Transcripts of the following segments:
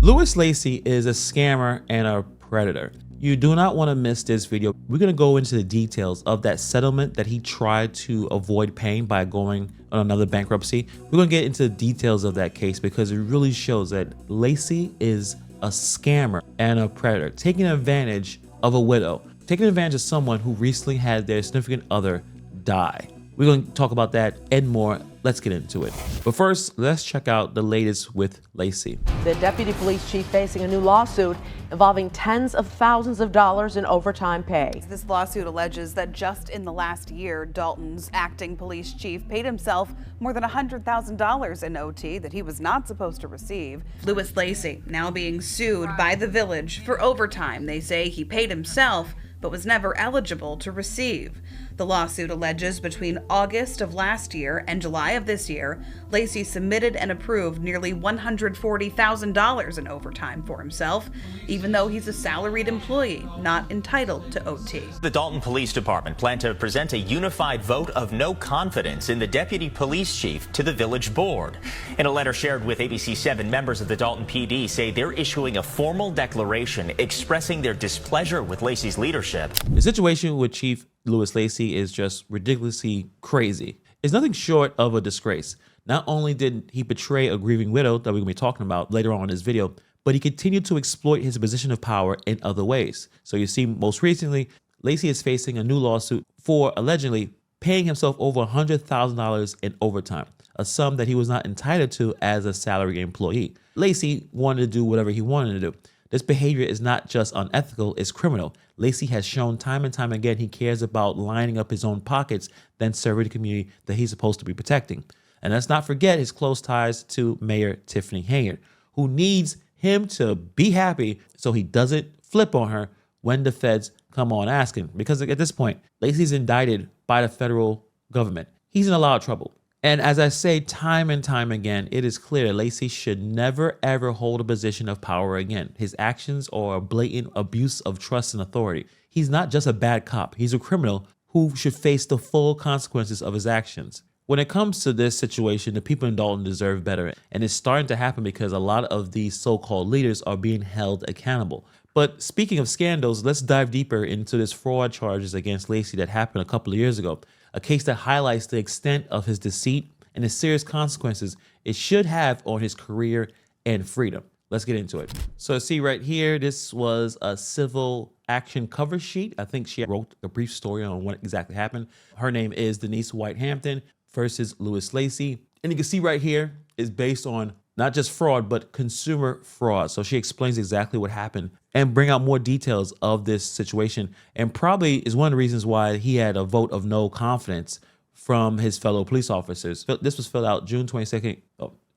Louis Lacy is a scammer and a predator. You do not want to miss this video. We're going to go into the details of that settlement that he tried to avoid paying by going on another bankruptcy. We're going to get into the details of that case because it really shows that Lacy is a scammer and a predator, taking advantage of a widow, taking advantage of someone who recently had their significant other die. We're going to talk about that and more. Let's get into it. But first, let's check out the latest with Lacy. The deputy police chief facing a new lawsuit involving tens of thousands of dollars in overtime pay. This lawsuit alleges that just in the last year, Dalton's acting police chief paid himself more than $100,000 in OT that he was not supposed to receive. Louis Lacy now being sued by the Village for overtime they say he paid himself but was never eligible to receive. The lawsuit alleges between August of last year and July of this year, Lacy submitted and approved nearly $140,000 in overtime for himself, even though he's a salaried employee, not entitled to OT. The Dalton Police Department planned to present a unified vote of no confidence in the deputy police chief to the Village Board. In a letter shared with ABC7, members of the Dalton PD say they're issuing a formal declaration expressing their displeasure with Lacy's leadership. The situation with Chief Louis Lacy is just ridiculously crazy. It's nothing short of a disgrace. Not only did he betray a grieving widow that we're going to be talking about later on in this video, but he continued to exploit his position of power in other ways. So you see, most recently, Lacy is facing a new lawsuit for allegedly paying himself over $100,000 in overtime, a sum that he was not entitled to as a salary employee. Lacy wanted to do whatever he wanted to do. This behavior is not just unethical, it's criminal. Lacy has shown time and time again he cares about lining up his own pockets than serving the community that he's supposed to be protecting. And let's not forget his close ties to Mayor Tiffany Henyard, who needs him to be happy so he doesn't flip on her when the feds come on asking. Because at this point, Lacy's indicted by the federal government. He's in a lot of trouble. And as I say time and time again, it is clear Lacy should never ever hold a position of power again. His actions are a blatant abuse of trust and authority. He's not just a bad cop. He's a criminal who should face the full consequences of his actions. When it comes to this situation, the people in Dalton deserve better. And it's starting to happen because a lot of these so-called leaders are being held accountable. But speaking of scandals, let's dive deeper into this fraud charges against Lacy that happened a couple of years ago. A case that highlights the extent of his deceit and the serious consequences it should have on his career and freedom. Let's get into it. So see right here, this was a civil action cover sheet. I think she wrote a brief story on what exactly happened. Her name is Denise White Hampton versus Louis Lacy. And you can see right here is based on not just fraud, but consumer fraud. So she explains exactly what happened and bring out more details of this situation. And probably is one of the reasons why he had a vote of no confidence from his fellow police officers. This was filled out June 22nd,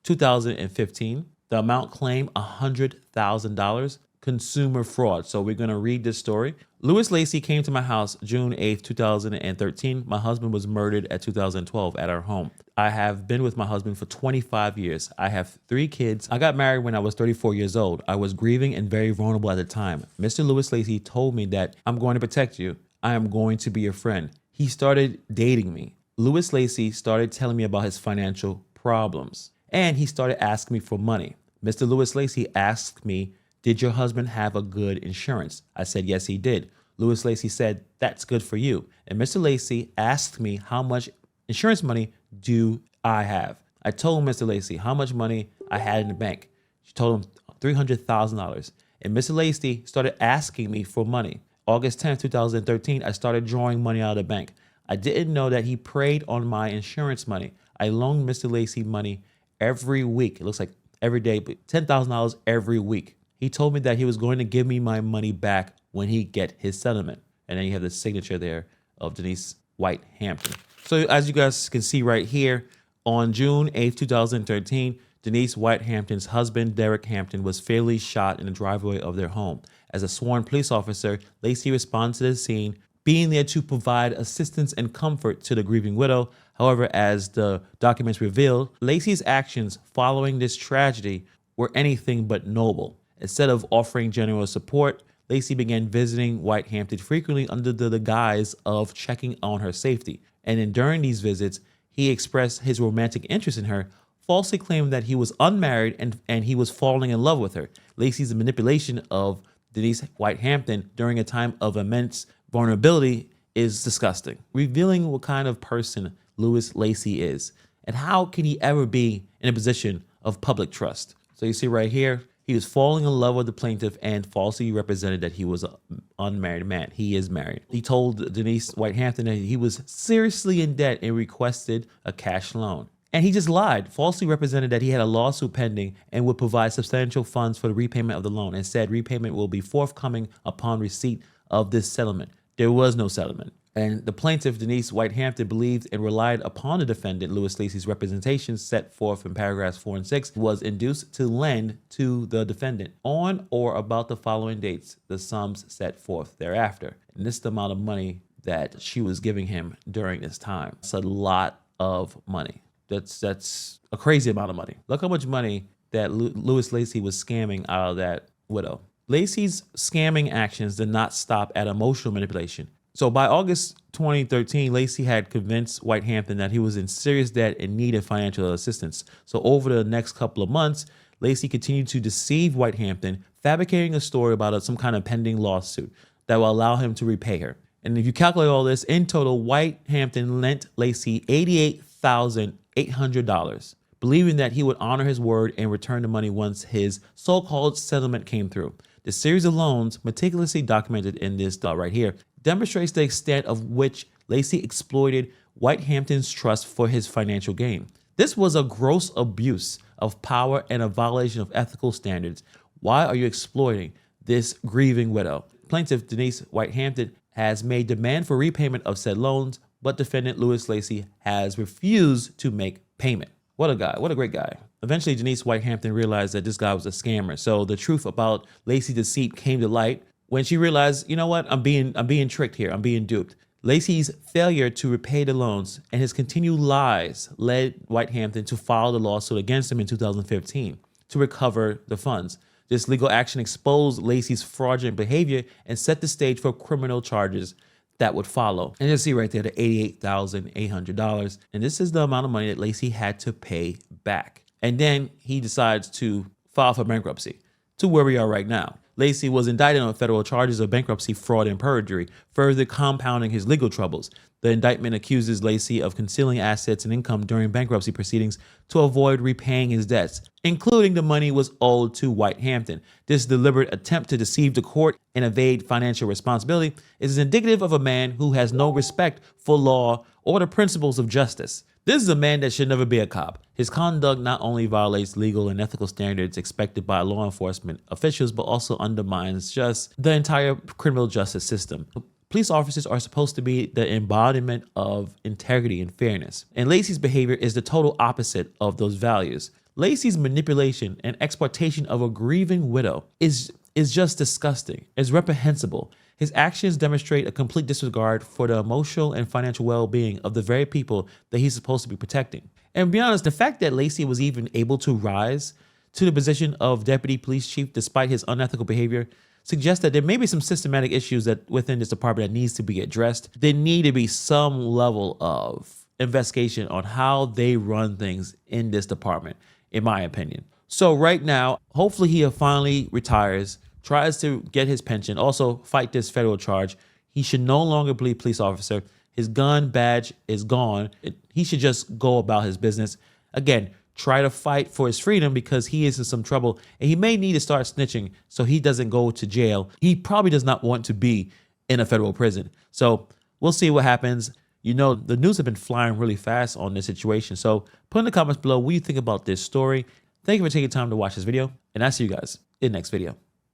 2015. The amount claimed $100,000. Consumer fraud. So we're going to read this story. Louis Lacy came to my house June 8th, 2013. My husband was murdered at 2012 at our home. I have been with my husband for 25 years. I have 3 kids. I got married when I was 34 years old. I was grieving and very vulnerable at the time. Mr. Louis Lacy told me that I'm going to protect you. I am going to be your friend. He started dating me. Louis Lacy started telling me about his financial problems and he started asking me for money. Mr. Louis Lacy asked me, "Did your husband have a good insurance?" I said, "Yes, he did." Louis Lacy said, "That's good for you." And Mr. Lacy asked me, "How much insurance money do I have?" I told Mr. Lacy how much money I had in the bank. She told him $300,000. And Mr. Lacy started asking me for money. August 10th, 2013, I started drawing money out of the bank. I didn't know that he preyed on my insurance money. I loaned Mr. Lacy money every week. It looks like every day, but $10,000 every week. He told me that he was going to give me my money back when he get his settlement. And then you have the signature there of Denise White Hampton. So as you guys can see right here, on June 8th, 2013, Denise White Hampton's husband, Derek Hampton, was fatally shot in the driveway of their home. As a sworn police officer, Lacy responded to the scene, being there to provide assistance and comfort to the grieving widow. However, as the documents reveal, Lacy's actions following this tragedy were anything but noble. Instead of offering general support, Lacy began visiting White Hampton frequently under the guise of checking on her safety. And then during these visits, he expressed his romantic interest in her, falsely claimed that he was unmarried and he was falling in love with her. Lacy's manipulation of Denise White Hampton during a time of immense vulnerability is disgusting, revealing what kind of person Louis Lacy is and how can he ever be in a position of public trust. So you see right here, he was falling in love with the plaintiff and falsely represented that he was an unmarried man. He is married. He told Denise White Hampton that he was seriously in debt and requested a cash loan. And he just lied, falsely represented that he had a lawsuit pending and would provide substantial funds for the repayment of the loan and said repayment will be forthcoming upon receipt of this settlement. There was no settlement. And the plaintiff, Denise White Hampton, believed and relied upon the defendant, Louis Lacy's representation set forth in paragraphs 4 and 6, was induced to lend to the defendant on or about the following dates, the sums set forth thereafter. And this is the amount of money that she was giving him during this time. It's a lot of money. That's a crazy amount of money. Look how much money that Louis Lacy was scamming out of that widow. Lacy's scamming actions did not stop at emotional manipulation. So by August 2013, Lacy had convinced White Hampton that he was in serious debt and needed financial assistance. So over the next couple of months, Lacy continued to deceive White Hampton, fabricating a story about some kind of pending lawsuit that will allow him to repay her. And if you calculate all this, in total, White Hampton lent Lacy $88,800, believing that he would honor his word and return the money once his so-called settlement came through. The series of loans, meticulously documented in this right here, demonstrates the extent of which Lacy exploited White Hampton's trust for his financial gain. This was a gross abuse of power and a violation of ethical standards. Why are you exploiting this grieving widow? Plaintiff Denise White Hampton has made demand for repayment of said loans, but defendant Louis Lacy has refused to make payment. What a guy, what a great guy. Eventually, Denise White Hampton realized that this guy was a scammer. So the truth about Lacy's deceit came to light when she realized, you know what, I'm being tricked here. I'm being duped. Lacy's failure to repay the loans and his continued lies led White Hampton to file the lawsuit against him in 2015 to recover the funds. This legal action exposed Lacy's fraudulent behavior and set the stage for criminal charges that would follow. And you see right there, the $88,800. And this is the amount of money that Lacy had to pay back. And then he decides to file for bankruptcy, to where we are right now. Lacy was indicted on federal charges of bankruptcy, fraud, and perjury, further compounding his legal troubles. The indictment accuses Lacy of concealing assets and income during bankruptcy proceedings to avoid repaying his debts, including the money was owed to White Hampton. This deliberate attempt to deceive the court and evade financial responsibility is indicative of a man who has no respect for law or the principles of justice. This is a man that should never be a cop. His conduct not only violates legal and ethical standards expected by law enforcement officials, but also undermines just the entire criminal justice system. Police officers are supposed to be the embodiment of integrity and fairness, and Lacy's behavior is the total opposite of those values. Lacy's manipulation and exploitation of a grieving widow is just disgusting. It's reprehensible. His actions demonstrate a complete disregard for the emotional and financial well-being of the very people that he's supposed to be protecting. And to be honest, the fact that Lacy was even able to rise to the position of deputy police chief despite his unethical behavior suggests that there may be some systematic issues that within this department that needs to be addressed. There need to be some level of investigation on how they run things in this department, in my opinion. So right now, hopefully he finally retires, tries to get his pension, also fight this federal charge. He should no longer be a police officer. His gun badge is gone. He should just go about his business. Again, try to fight for his freedom because he is in some trouble and he may need to start snitching so he doesn't go to jail. He probably does not want to be in a federal prison. So we'll see what happens. You know, the news have been flying really fast on this situation. So put in the comments below what you think about this story. Thank you for taking time to watch this video, and I'll see you guys in the next video.